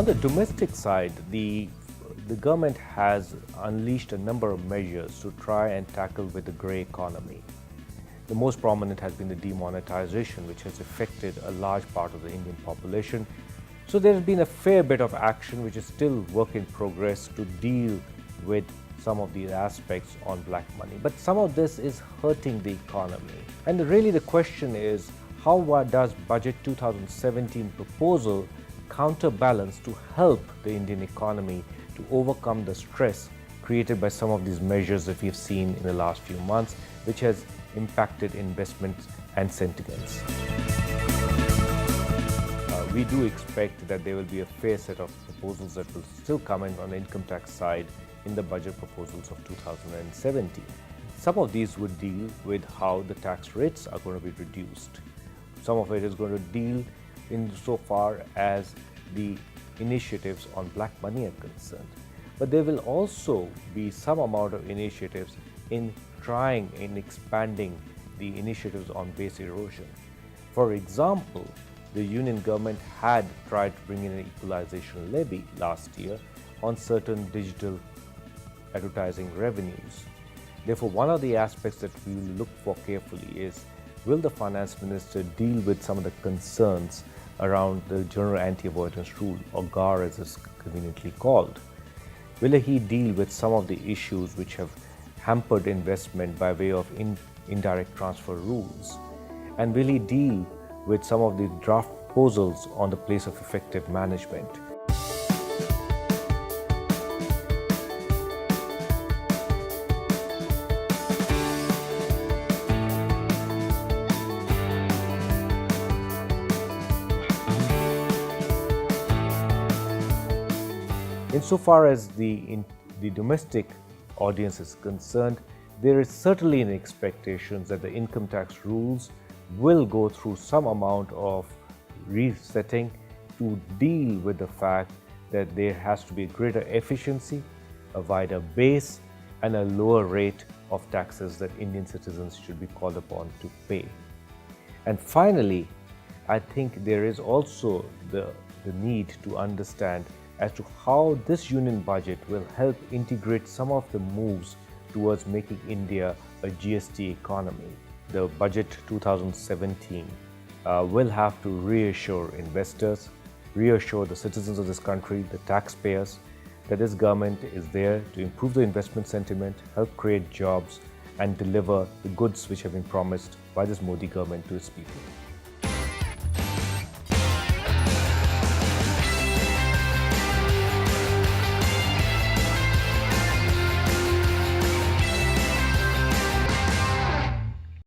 On the domestic side, the government has unleashed a number of measures to try and tackle with the grey economy. The most prominent has been the demonetisation, which has affected a large part of the Indian population. So there has been a fair bit of action, which is still work in progress, to deal with some of these aspects on black money. But some of this is hurting the economy. And really the question is, how does Budget 2017 proposal counterbalance to help the Indian economy to overcome the stress created by some of these measures that we've seen in the last few months, which has impacted investments and sentiments. We do expect that there will be a fair set of proposals that will still come in on the income tax side in the budget proposals of 2017. Some of these would deal with how the tax rates are going to be reduced. Some of it is going to deal insofar as the initiatives on black money are concerned. But there will also be some amount of initiatives in trying and expanding the initiatives on base erosion. For example, the union government had tried to bring in an equalization levy last year on certain digital advertising revenues. Therefore, one of the aspects that we will look for carefully is, will the finance minister deal with some of the concerns around the general anti-avoidance rule, or GAAR as it's conveniently called? Will he deal with some of the issues which have hampered investment by way of indirect transfer rules? And will he deal with some of the draft proposals on the place of effective management? Insofar as the domestic audience is concerned, there is certainly an expectation that the income tax rules will go through some amount of resetting to deal with the fact that there has to be greater efficiency, a wider base, and a lower rate of taxes that Indian citizens should be called upon to pay. And finally, I think there is also the need to understand as to how this union budget will help integrate some of the moves towards making India a GST economy. The budget 2017 will have to reassure investors, reassure the citizens of this country, the taxpayers, that this government is there to improve the investment sentiment, help create jobs, and deliver the goods which have been promised by this Modi government to its people.